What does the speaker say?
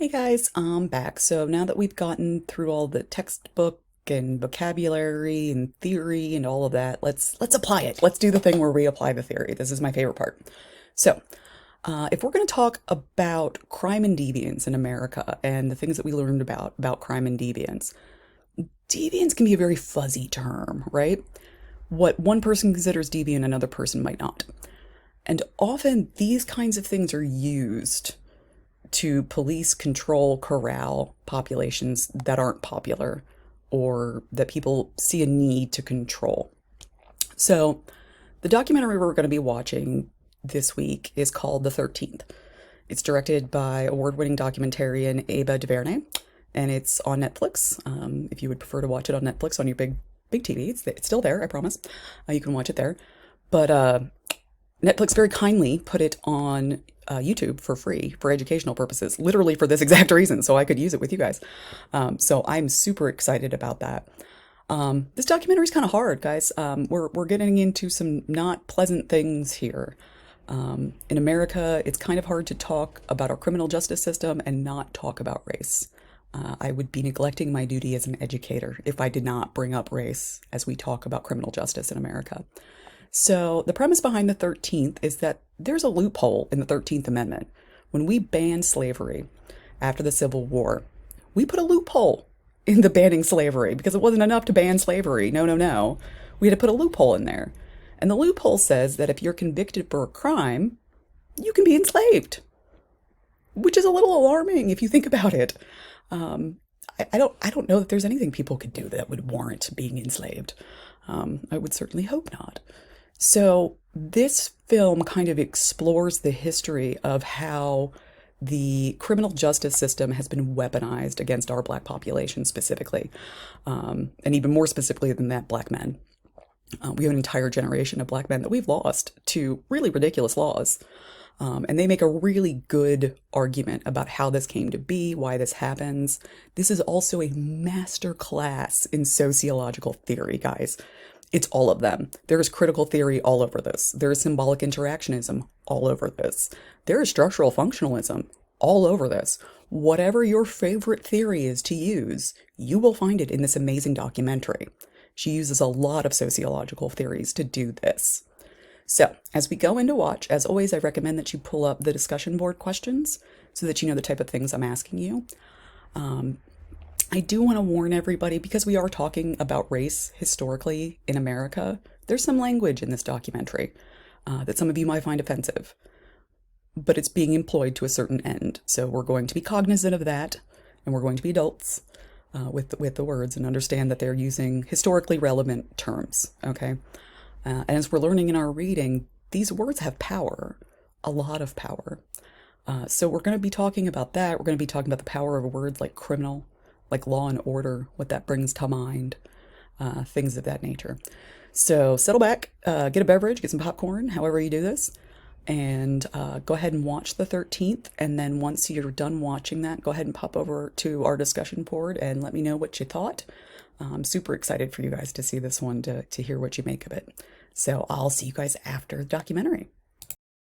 Hey guys, I'm back. So now that we've gotten through all the textbook and vocabulary and theory and all of that, let's apply it. Let's do the thing where we apply the theory. This is my favorite part. So, if we're going to talk about crime and deviance in America and the things that we learned about crime and deviance, deviance can be a very fuzzy term, right? What one person considers deviant, another person might not. And often these kinds of things are used to police, control, corral populations that aren't popular or that people see a need to control. So, the documentary we're going to be watching this week is called The 13th. It's directed by award-winning documentarian Ava DuVernay, and it's on Netflix. If you would prefer to watch it on Netflix on your big TV, it's still there, I promise. You can watch it there. But Netflix very kindly put it on YouTube for free for educational purposes, literally for this exact reason, so I could use it with you guys. So I'm super excited about that. This documentary is kind of hard, guys. We're getting into some not pleasant things here. In America, it's kind of hard to talk about our criminal justice system and not talk about race. I would be neglecting my duty as an educator if I did not bring up race as we talk about criminal justice in America. So, the premise behind the 13th is that there's a loophole in the 13th Amendment. When we banned slavery after the Civil War, we put a loophole in the banning slavery because it wasn't enough to ban slavery. No, no, no. We had to put a loophole in there. And the loophole says that if you're convicted for a crime, you can be enslaved, which is a little alarming if you think about it. I don't know that there's anything people could do that would warrant being enslaved. I would certainly hope not. So this film kind of explores the history of how the criminal justice system has been weaponized against our Black population specifically, and even more specifically than that, Black men. We have an entire generation of Black men that we've lost to really ridiculous laws. And they make a really good argument about how this came to be, why this happens. This is also a master class in sociological theory, guys. It's all of them. There is critical theory all over this. There is symbolic interactionism all over this. There is structural functionalism all over this. Whatever your favorite theory is to use, you will find it in this amazing documentary. She uses a lot of sociological theories to do this. So, as we go into watch, as always, I recommend that you pull up the discussion board questions so that you know the type of things I'm asking you. I do want to warn everybody, because we are talking about race historically in America, there's some language in this documentary that some of you might find offensive, but it's being employed to a certain end. So we're going to be cognizant of that, and we're going to be adults with the words and understand that they're using historically relevant terms, okay? And as we're learning in our reading, these words have power, a lot of power. So we're going to be talking about that. We're going to be talking about the power of words like criminal, like law and order, what that brings to mind, things of that nature. So settle back, get a beverage, get some popcorn, however you do this, and go ahead and watch the 13th. And then once you're done watching that, go ahead and pop over to our discussion board and let me know what you thought. I'm super excited for you guys to see this one, to hear what you make of it. So I'll see you guys after the documentary.